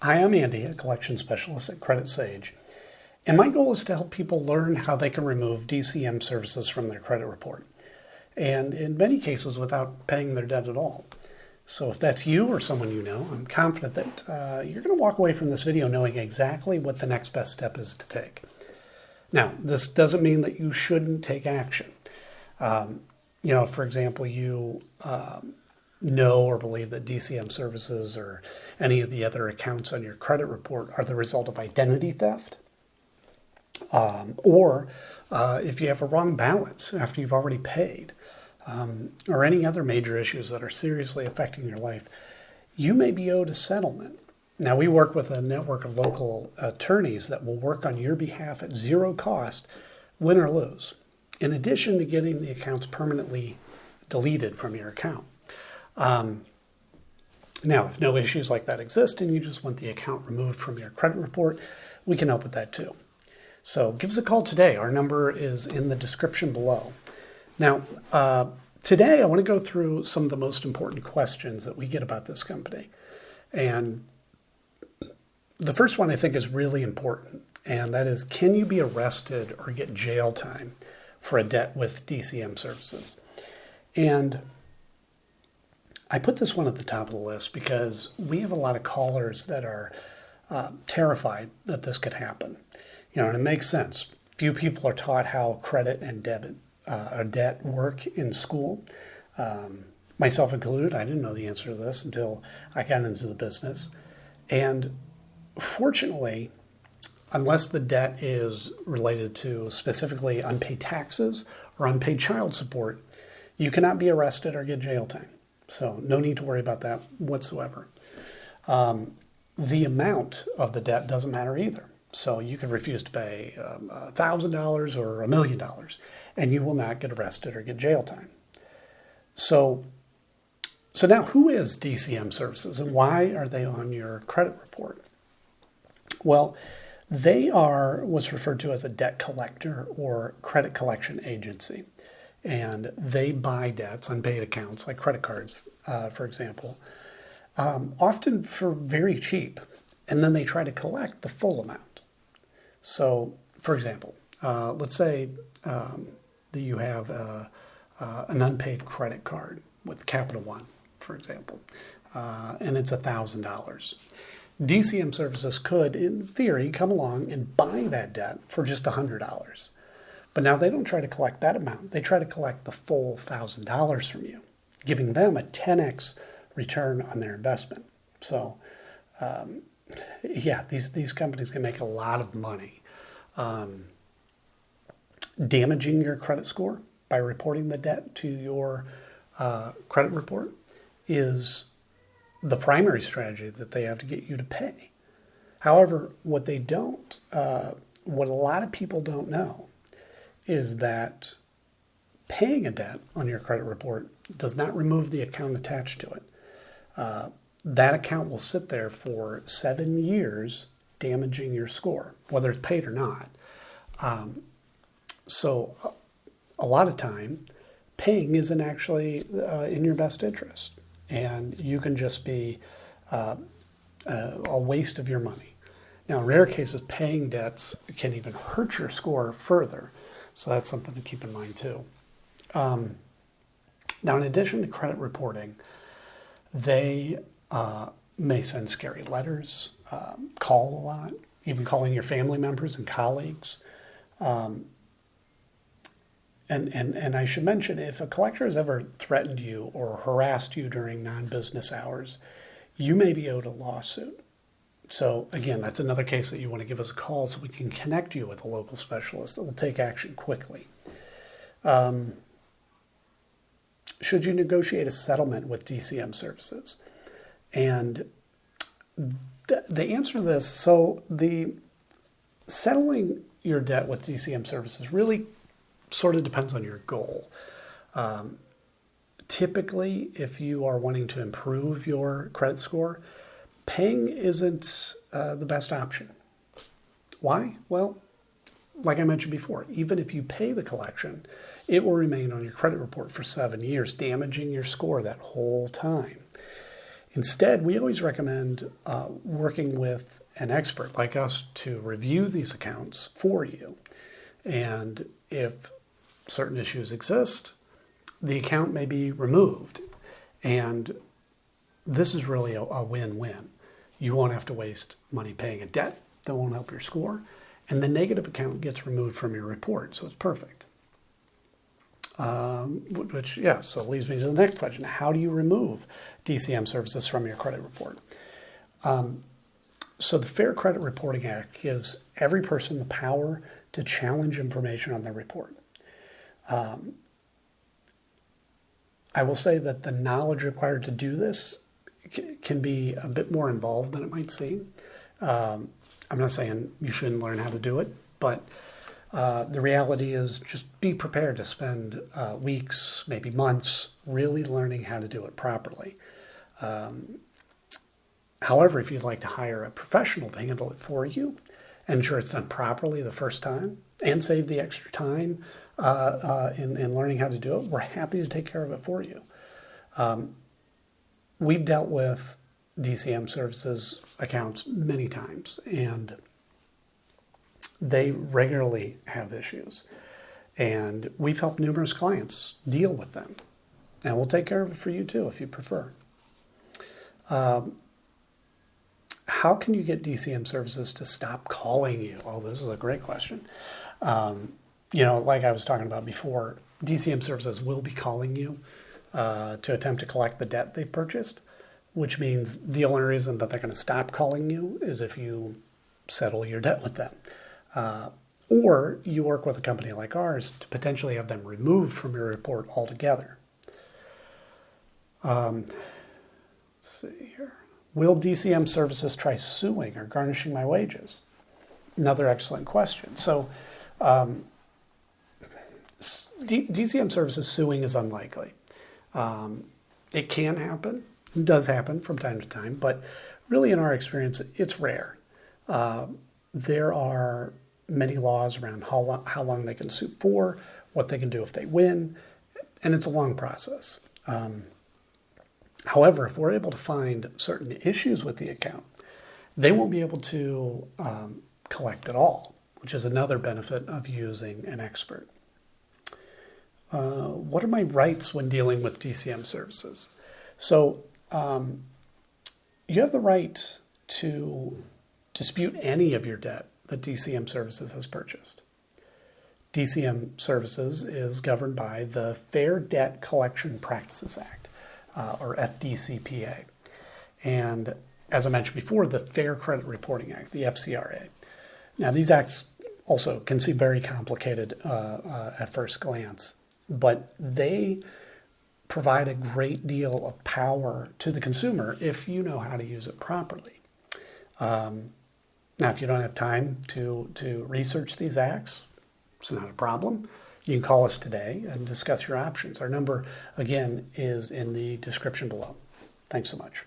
Hi, I'm Andy, a collection specialist at Credit Sage, and my goal is to help people learn how they can remove DCM services from their credit report, and in many cases without paying their debt at all. So if that's you or someone you know, I'm confident that you're going to walk away from this video knowing exactly what the next best step is to take. Now, this doesn't mean that you shouldn't take action. For example, you know or believe that DCM services or any of the other accounts on your credit report are the result of identity theft, or if you have a wrong balance after you've already paid, or any other major issues that are seriously affecting your life, you may be owed a settlement. Now, we work with a network of local attorneys that will work on your behalf at zero cost, win or lose, in addition to getting the accounts permanently deleted from your account. Now, if no issues like that exist and you just want the account removed from your credit report, we can help with that too. So give us a call today. Our number is in the description below. Now, today I want to go through some of the most important questions that we get about this company. And the first one I think is really important, and that is, can you be arrested or get jail time for a debt with DCM services? And I put this one at the top of the list because we have a lot of callers that are terrified that this could happen. And it makes sense. Few people are taught how credit and debit or debt work in school. Myself included, I didn't know the answer to this until I got into the business. And fortunately, unless the debt is related to specifically unpaid taxes or unpaid child support, you cannot be arrested or get jail time. So no need to worry about that whatsoever. The amount of the debt doesn't matter either. So you can refuse to pay $1,000 or $1 million, and you will not get arrested or get jail time. So now, who is DCM Services, and why are they on your credit report? Well, they are what's referred to as a debt collector or credit collection agency. And they buy debts, unpaid accounts like credit cards, for example, often for very cheap. And then they try to collect the full amount. So, for example, let's say that you have an unpaid credit card with Capital One, for example, and it's $1,000. DCM Services could, in theory, come along and buy that debt for just $100. But now they don't try to collect that amount. They try to collect the full $1,000 from you, giving them a 10x return on their investment. So, these companies can make a lot of money. Damaging your credit score by reporting the debt to your credit report is the primary strategy that they have to get you to pay. However, what a lot of people don't know is that paying a debt on your credit report does not remove the account attached to it. That account will sit there for 7 years, damaging your score, whether it's paid or not. So a lot of time, paying isn't actually in your best interest, and you can just be a waste of your money. Now, in rare cases, paying debts can even hurt your score further. So that's something to keep in mind too. Now, in addition to credit reporting, they may send scary letters, call a lot, even calling your family members and colleagues. And I should mention, if a collector has ever threatened you or harassed you during non-business hours, you may be owed a lawsuit. So again, that's another case that you want to give us a call so we can connect you with a local specialist that will take action quickly. Should you negotiate a settlement with DCM Services? And the answer to this, so the settling your debt with DCM Services really sort of depends on your goal. Typically, if you are wanting to improve your credit score, paying isn't the best option. Why? Well, like I mentioned before, even if you pay the collection, it will remain on your credit report for 7 years, damaging your score that whole time. Instead, we always recommend working with an expert like us to review these accounts for you. And if certain issues exist, the account may be removed. And this is really a win-win. You won't have to waste money paying a debt that won't help your score, and the negative account gets removed from your report, so it's perfect. So it leads me to the next question. How do you remove DCM services from your credit report? So the Fair Credit Reporting Act gives every person the power to challenge information on their report. I will say that the knowledge required to do this can be a bit more involved than it might seem. I'm not saying you shouldn't learn how to do it, but the reality is just be prepared to spend weeks, maybe months, really learning how to do it properly. However, if you'd like to hire a professional to handle it for you, ensure it's done properly the first time, and save the extra time in learning how to do it, we're happy to take care of it for you. We've dealt with DCM Services accounts many times, and they regularly have issues. And we've helped numerous clients deal with them. And we'll take care of it for you too, if you prefer. How can you get DCM Services to stop calling you? Oh, this is a great question. Like I was talking about before, DCM Services will be calling you to attempt to collect the debt they've purchased, which means the only reason that they're going to stop calling you is if you settle your debt with them. Or you work with a company like ours to potentially have them removed from your report altogether. Let's see here. Will DCM Services try suing or garnishing my wages? Another excellent question. So DCM Services suing is unlikely. It can happen. It does happen from time to time, but really in our experience, it's rare. There are many laws around how long they can sue for, what they can do if they win, and it's a long process. However, if we're able to find certain issues with the account, they won't be able to collect at all, which is another benefit of using an expert. What are my rights when dealing with DCM Services? So you have the right to dispute any of your debt that DCM Services has purchased. DCM Services is governed by the Fair Debt Collection Practices Act, or FDCPA. And as I mentioned before, the Fair Credit Reporting Act, the FCRA. Now, these acts also can seem very complicated at first glance, but they provide a great deal of power to the consumer if you know how to use it properly. Now, if you don't have time to research these acts, it's not a problem. You can call us today and discuss your options. Our number, again, is in the description below. Thanks so much.